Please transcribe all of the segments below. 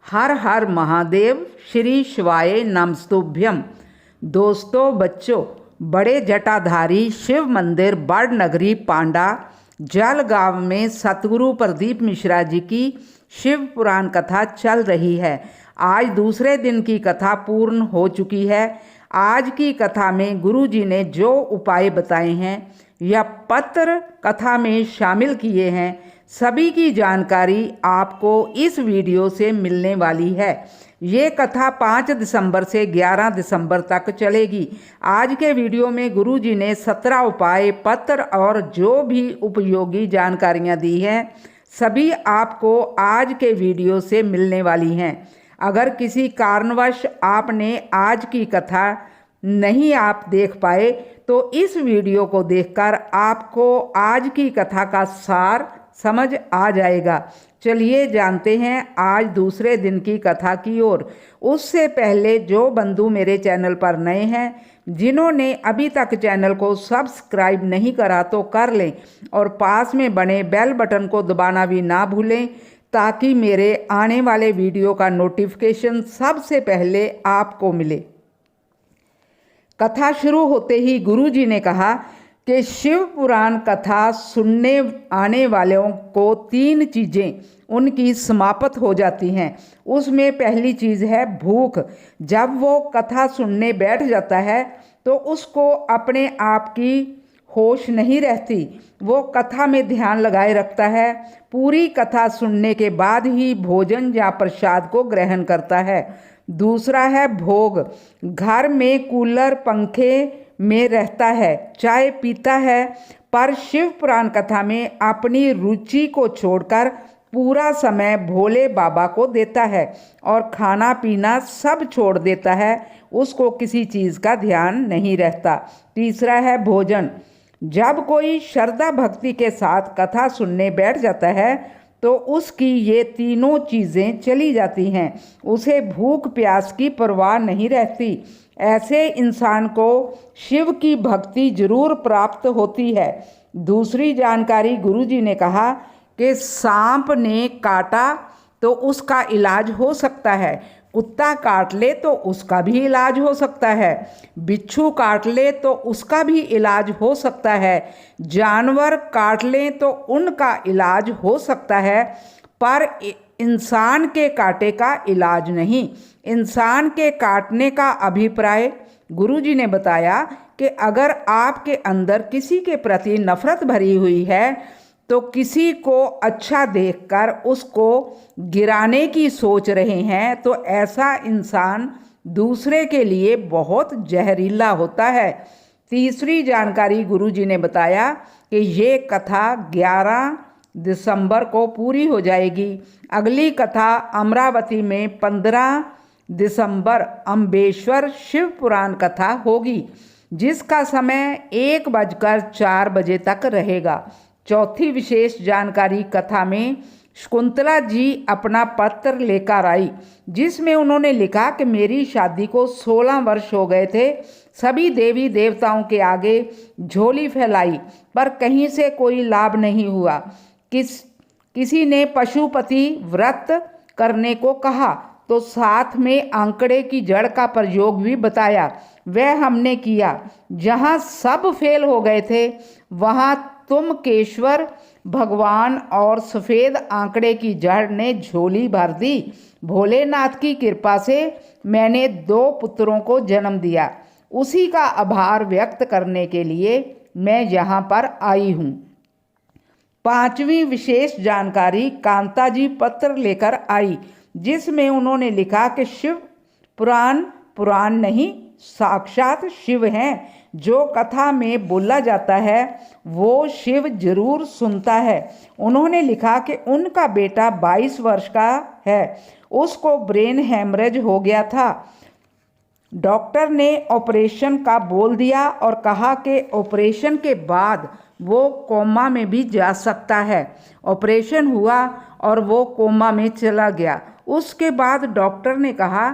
हर हर महादेव, श्री शिवाय नमस्तुभ्यम। दोस्तों, बच्चों, बड़े जटाधारी शिव मंदिर बड़नगरी पांडा जलगांव में सतगुरु प्रदीप मिश्रा जी की शिव पुराण कथा चल रही है। आज दूसरे दिन की कथा पूर्ण हो चुकी है। आज की कथा में गुरु जी ने जो उपाय बताए हैं या पत्र कथा में शामिल किए हैं, सभी की जानकारी आपको इस वीडियो से मिलने वाली है। ये कथा 5 दिसंबर से 11 दिसंबर तक चलेगी। आज के वीडियो में गुरु जी ने 17 उपाय, पत्र और जो भी उपयोगी जानकारियाँ दी हैं, सभी आपको आज के वीडियो से मिलने वाली हैं। अगर किसी कारणवश आपने आज की कथा नहीं आप देख पाए तो इस वीडियो को देखकर आपको आज की कथा का सार समझ आ जाएगा। चलिए जानते हैं आज दूसरे दिन की कथा की ओर। उससे पहले जो बंधु मेरे चैनल पर नए हैं, जिन्होंने अभी तक चैनल को सब्सक्राइब नहीं करा तो कर लें और पास में बने बेल बटन को दबाना भी ना भूलें, ताकि मेरे आने वाले वीडियो का नोटिफिकेशन सबसे पहले आपको मिले। कथा शुरू होते ही गुरु जी ने कहा कि शिव पुराण कथा सुनने आने वालों को 3 चीज़ें उनकी समाप्त हो जाती हैं। उसमें पहली चीज़ है भूख। जब वो कथा सुनने बैठ जाता है तो उसको अपने आप की होश नहीं रहती, वो कथा में ध्यान लगाए रखता है। पूरी कथा सुनने के बाद ही भोजन या प्रसाद को ग्रहण करता है। दूसरा है भोग। घर में कूलर पंखे में रहता है, चाय पीता है, पर शिव पुराण कथा में अपनी रुचि को छोड़कर पूरा समय भोले बाबा को देता है और खाना पीना सब छोड़ देता है। उसको किसी चीज़ का ध्यान नहीं रहता। तीसरा है भोजन। जब कोई श्रद्धा भक्ति के साथ कथा सुनने बैठ जाता है तो उसकी ये तीनों चीज़ें चली जाती हैं। उसे भूख प्यास की परवाह नहीं रहती। ऐसे इंसान को शिव की भक्ति जरूर प्राप्त होती है। दूसरी जानकारी गुरुजी ने कहा कि सांप ने काटा तो उसका इलाज हो सकता है, कुत्ता काट ले तो उसका भी इलाज हो सकता है, बिच्छू काट ले तो उसका भी इलाज हो सकता है, जानवर काट ले तो उनका इलाज हो सकता है, पर इंसान के काटे का इलाज नहीं। इंसान के काटने का अभिप्राय गुरुजी ने बताया कि अगर आपके अंदर किसी के प्रति नफरत भरी हुई है तो किसी को अच्छा देखकर उसको गिराने की सोच रहे हैं, तो ऐसा इंसान दूसरे के लिए बहुत जहरीला होता है। तीसरी जानकारी गुरुजी ने बताया कि ये कथा 11 दिसंबर को पूरी हो जाएगी। अगली कथा अमरावती में 15 दिसंबर अम्बेश्वर शिव पुराण कथा होगी, जिसका समय 1:04 बजे तक रहेगा। चौथी विशेष जानकारी कथा में शकुंतला जी अपना पत्र लेकर आई, जिसमें उन्होंने लिखा कि मेरी शादी को 16 वर्ष हो गए थे। सभी देवी देवताओं के आगे झोली फैलाई पर कहीं से कोई लाभ नहीं हुआ। किसी ने पशुपति व्रत करने को कहा तो साथ में आंकड़े की जड़ का प्रयोग भी बताया, वह हमने किया। जहाँ सब फेल हो गए थे वहाँ तुम केश्वर भगवान और सफ़ेद आंकड़े की जड़ ने झोली भर दी। भोलेनाथ की कृपा से मैंने 2 पुत्रों को जन्म दिया। उसी का आभार व्यक्त करने के लिए मैं यहाँ पर आई हूँ। 5वीं विशेष जानकारी कांता जी पत्र लेकर आई, जिसमें उन्होंने लिखा कि शिव पुराण नहीं, साक्षात शिव हैं। जो कथा में बोला जाता है वो शिव जरूर सुनता है। उन्होंने लिखा कि उनका बेटा 22 वर्ष का है, उसको ब्रेन हैमरेज हो गया था। डॉक्टर ने ऑपरेशन का बोल दिया और कहा कि ऑपरेशन के बाद वो कोमा में भी जा सकता है। ऑपरेशन हुआ और वो कोमा में चला गया। उसके बाद डॉक्टर ने कहा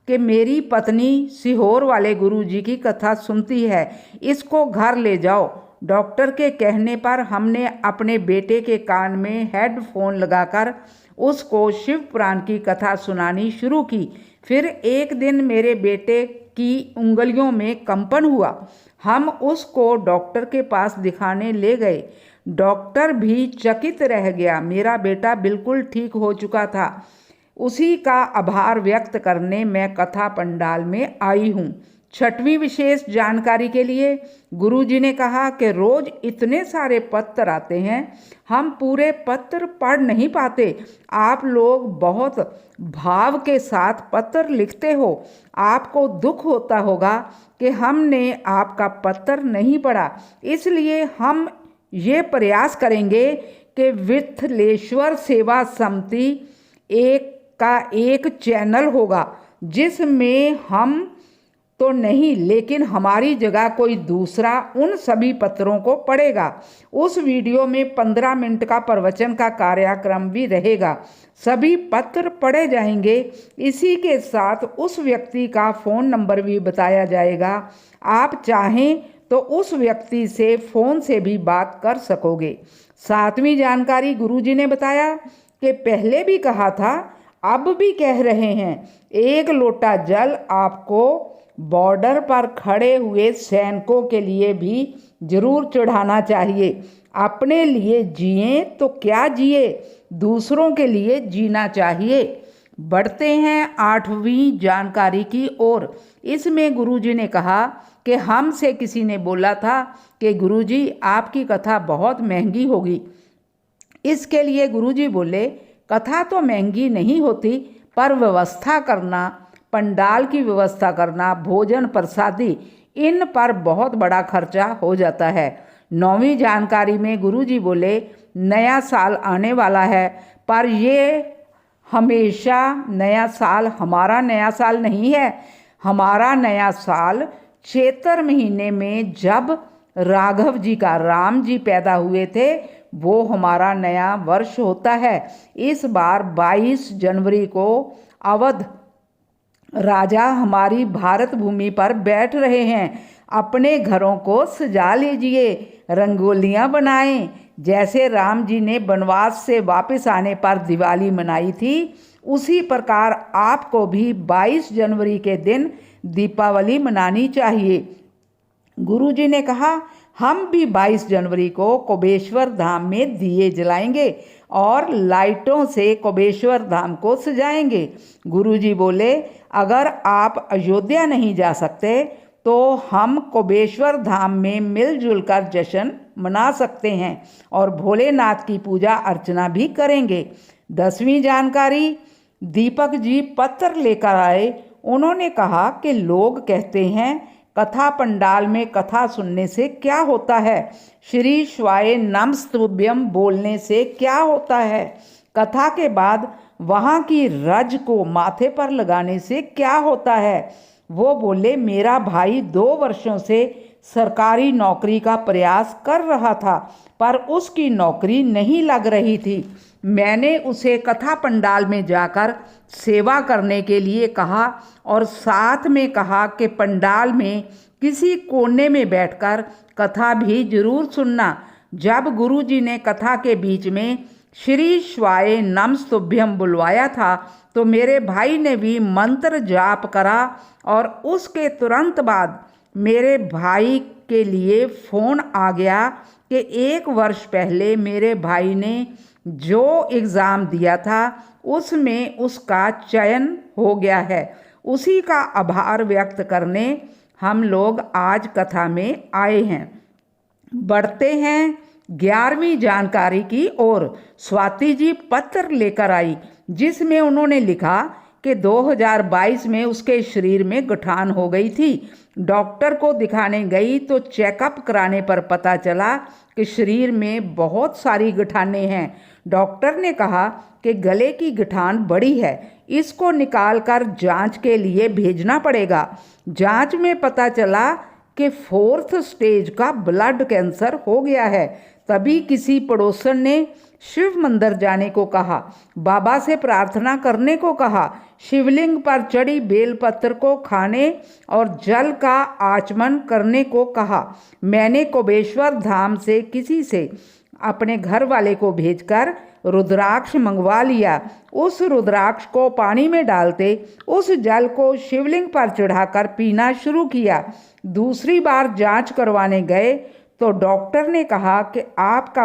कि मेरी पत्नी सीहोर वाले गुरुजी की कथा सुनती है, इसको घर ले जाओ। डॉक्टर के कहने पर हमने अपने बेटे के कान में हेडफोन लगाकर उसको शिव पुराण की कथा सुनानी शुरू की। फिर एक दिन मेरे बेटे की उंगलियों में कंपन हुआ। हम उसको डॉक्टर के पास दिखाने ले गए। डॉक्टर भी चकित रह गया। मेरा बेटा बिल्कुल ठीक हो चुका था। उसी का आभार व्यक्त करने मैं कथा पंडाल में आई हूँ। छठवीं विशेष जानकारी के लिए गुरुजी ने कहा कि रोज इतने सारे पत्र आते हैं, हम पूरे पत्र पढ़ नहीं पाते। आप लोग बहुत भाव के साथ पत्र लिखते हो। आपको दुख होता होगा कि हमने आपका पत्र नहीं पढ़ा। इसलिए हम ये प्रयास करेंगे कि विठलेश्वर सेवा समिति एक चैनल होगा जिसमें हम तो नहीं, लेकिन हमारी जगह कोई दूसरा उन सभी पत्रों को पढ़ेगा। उस वीडियो में 15 मिनट का प्रवचन का कार्यक्रम भी रहेगा। सभी पत्र पढ़े जाएंगे। इसी के साथ उस व्यक्ति का फ़ोन नंबर भी बताया जाएगा। आप चाहें तो उस व्यक्ति से फ़ोन से भी बात कर सकोगे। सातवीं जानकारी गुरुजी ने बताया कि पहले भी कहा था, अब भी कह रहे हैं, एक लोटा जल आपको बॉर्डर पर खड़े हुए सैनिकों के लिए भी जरूर चढ़ाना चाहिए। अपने लिए जिए तो क्या जिए, दूसरों के लिए जीना चाहिए। बढ़ते हैं 8वीं जानकारी की ओर। इसमें गुरुजी ने कहा कि हमसे किसी ने बोला था कि गुरुजी आपकी कथा बहुत महंगी होगी। इसके लिए गुरुजी बोले, कथा तो महंगी नहीं होती, पर व्यवस्था करना, पंडाल की व्यवस्था करना, भोजन प्रसादी, इन पर बहुत बड़ा खर्चा हो जाता है। 9वीं जानकारी में गुरुजी बोले, नया साल आने वाला है, पर ये हमेशा नया साल हमारा नया साल नहीं है। हमारा नया साल चैत्र महीने में जब राघव जी का राम जी पैदा हुए थे, वो हमारा नया वर्ष होता है। इस बार 22 जनवरी को अवध राजा हमारी भारत भूमि पर बैठ रहे हैं। अपने घरों को सजा लीजिए, रंगोलियां बनाएं। जैसे राम जी ने वनवास से वापस आने पर दिवाली मनाई थी, उसी प्रकार आपको भी 22 जनवरी के दिन दीपावली मनानी चाहिए। गुरुजी ने कहा, हम भी 22 जनवरी को कोबेश्वर धाम में दिए जलाएंगे और लाइटों से कोबेश्वर धाम को सजाएंगे। गुरुजी बोले, अगर आप अयोध्या नहीं जा सकते तो हम कोबेश्वर धाम में मिलजुल कर जश्न मना सकते हैं और भोलेनाथ की पूजा अर्चना भी करेंगे। 10वीं जानकारी, दीपक जी पत्र लेकर आए। उन्होंने कहा कि लोग कहते हैं कथा पंडाल में कथा सुनने से क्या होता है, श्री शिवाय नमस्तुभ्यम बोलने से क्या होता है, कथा के बाद वहाँ की रज को माथे पर लगाने से क्या होता है। वो बोले, मेरा भाई 2 वर्षों से सरकारी नौकरी का प्रयास कर रहा था, पर उसकी नौकरी नहीं लग रही थी। मैंने उसे कथा पंडाल में जाकर सेवा करने के लिए कहा और साथ में कहा कि पंडाल में किसी कोने में बैठकर कथा भी जरूर सुनना। जब गुरुजी ने कथा के बीच में श्री शिवाय नमस्तुभ्यम बुलवाया था तो मेरे भाई ने भी मंत्र जाप करा और उसके तुरंत बाद मेरे भाई के लिए फ़ोन आ गया कि 1 वर्ष पहले मेरे भाई ने जो एग्ज़ाम दिया था उसमें उसका चयन हो गया है। उसी का आभार व्यक्त करने हम लोग आज कथा में आए हैं। बढ़ते हैं 11वीं जानकारी की ओर। स्वाति जी पत्र लेकर आई जिसमें उन्होंने लिखा कि 2022 में उसके शरीर में गठान हो गई थी। डॉक्टर को दिखाने गई तो चेकअप कराने पर पता चला कि शरीर में बहुत सारी गठानें हैं। डॉक्टर ने कहा कि गले की गठान बड़ी है, इसको निकाल कर जांच के लिए भेजना पड़ेगा। जांच में पता चला कि 4th स्टेज का ब्लड कैंसर हो गया है। तभी किसी पड़ोसन ने शिव मंदिर जाने को कहा, बाबा से प्रार्थना करने को कहा, शिवलिंग पर चढ़ी बेलपत्र को खाने और जल का आचमन करने को कहा। मैंने कोबेश्वर धाम से किसी से अपने घर वाले को भेजकर रुद्राक्ष मंगवा लिया। उस रुद्राक्ष को पानी में डालते उस जल को शिवलिंग पर चढ़ाकर पीना शुरू किया। दूसरी बार जांच करवाने गए तो डॉक्टर ने कहा कि आपको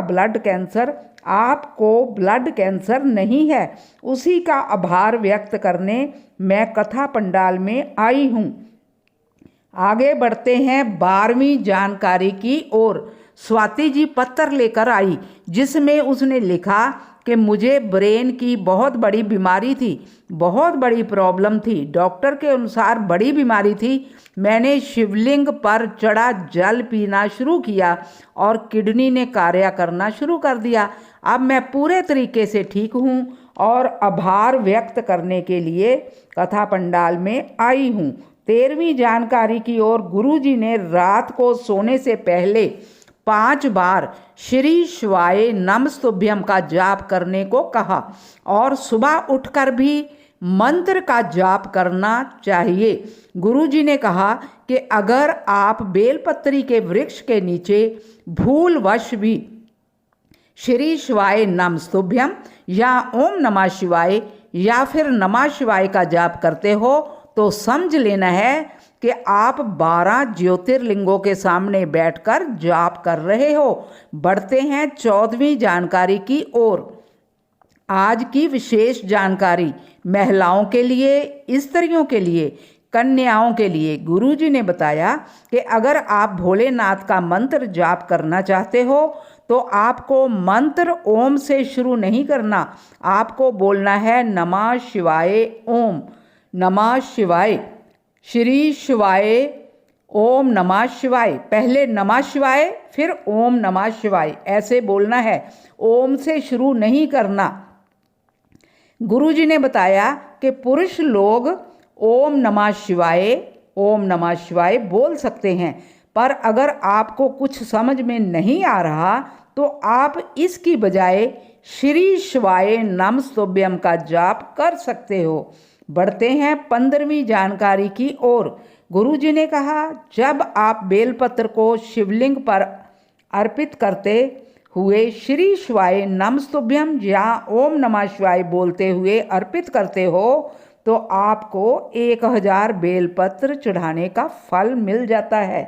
ब्लड कैंसर नहीं है। उसी का आभार व्यक्त करने मैं कथा पंडाल में आई हूँ। आगे बढ़ते हैं 12वीं जानकारी की ओर। स्वाति जी पत्र लेकर आई जिसमें उसने लिखा कि मुझे ब्रेन की बहुत बड़ी बीमारी थी, बहुत बड़ी प्रॉब्लम थी। डॉक्टर के अनुसार बड़ी बीमारी थी। मैंने शिवलिंग पर चढ़ा जल पीना शुरू किया और किडनी ने कार्य करना शुरू कर दिया। अब मैं पूरे तरीके से ठीक हूँ और आभार व्यक्त करने के लिए कथा पंडाल में आई हूँ। 13वीं जानकारी की ओर। गुरुजी ने रात को सोने से पहले 5 बार श्री शिवाय नमस्तुभ्यम का जाप करने को कहा और सुबह उठकर भी मंत्र का जाप करना चाहिए। गुरुजी ने कहा कि अगर आप बेलपत्री के वृक्ष के नीचे भूलवश भी श्री शिवाय नमस्तुभ्यम या ओम नमः शिवाय या फिर नमः शिवाय का जाप करते हो तो समझ लेना है कि आप 12 ज्योतिर्लिंगों के सामने बैठकर जाप कर रहे हो। बढ़ते हैं 14वीं जानकारी की ओर। आज की विशेष जानकारी महिलाओं के लिए, स्त्रियों के लिए, कन्याओं के लिए। गुरुजी ने बताया कि अगर आप भोलेनाथ का मंत्र जाप करना चाहते हो तो आपको मंत्र ओम से शुरू नहीं करना। आपको बोलना है नमः शिवाय ओम नमः शिवाय श्री शिवाय ओम नमः शिवाय। पहले नमः शिवाय फिर ओम नमः शिवाय ऐसे बोलना है, ओम से शुरू नहीं करना। गुरुजी ने बताया कि पुरुष लोग ओम नमः शिवाय बोल सकते हैं, पर अगर आपको कुछ समझ में नहीं आ रहा तो आप इसकी बजाय श्री शिवाय नमस्तुभ्यम का जाप कर सकते हो। बढ़ते हैं 15वीं जानकारी की ओर। गुरुजी ने कहा जब आप बेलपत्र को शिवलिंग पर अर्पित करते हुए श्री शिवाय नमस्तुभ्यम या ओम नमः शिवाय बोलते हुए अर्पित करते हो तो आपको 1000 बेलपत्र चढ़ाने का फल मिल जाता है।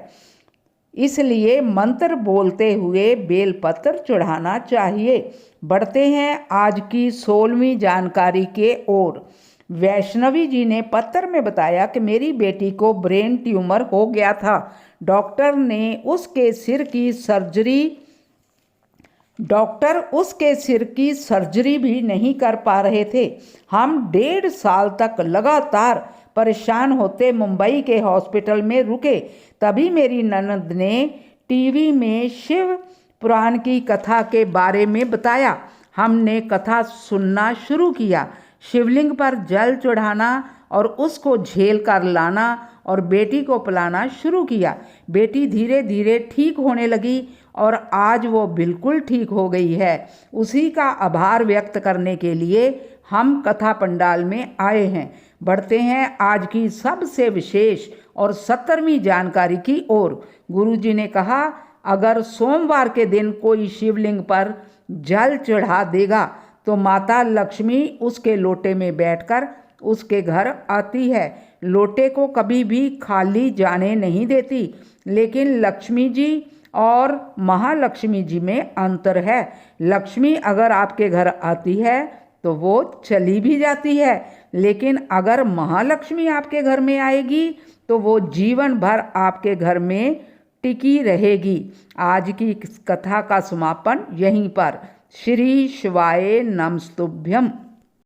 इसलिए मंत्र बोलते हुए बेलपत्र चढ़ाना चाहिए। बढ़ते हैं आज की 16वीं जानकारी के ओर। वैष्णवी जी ने पत्र में बताया कि मेरी बेटी को ब्रेन ट्यूमर हो गया था। डॉक्टर उसके सिर की सर्जरी भी नहीं कर पा रहे थे। हम 1.5 साल तक लगातार परेशान होते मुंबई के हॉस्पिटल में रुके। तभी मेरी ननद ने टीवी में शिव पुराण की कथा के बारे में बताया। हमने कथा सुनना शुरू किया। शिवलिंग पर जल चढ़ाना और उसको झेल कर लाना और बेटी को पिलाना शुरू किया। बेटी धीरे धीरे ठीक होने लगी और आज वो बिल्कुल ठीक हो गई है। उसी का आभार व्यक्त करने के लिए हम कथा पंडाल में आए हैं। बढ़ते हैं आज की सबसे विशेष और 17वीं जानकारी की ओर। गुरुजी ने कहा अगर सोमवार के दिन कोई शिवलिंग पर जल चढ़ा देगा तो माता लक्ष्मी उसके लोटे में बैठकर उसके घर आती है। लोटे को कभी भी खाली जाने नहीं देती। लेकिन लक्ष्मी जी और महालक्ष्मी जी में अंतर है। लक्ष्मी अगर आपके घर आती है तो वो चली भी जाती है, लेकिन अगर महालक्ष्मी आपके घर में आएगी तो वो जीवन भर आपके घर में टिकी रहेगी। आज की कथा का समापन यहीं पर। श्री शिवाय नमस्तुभ्यम।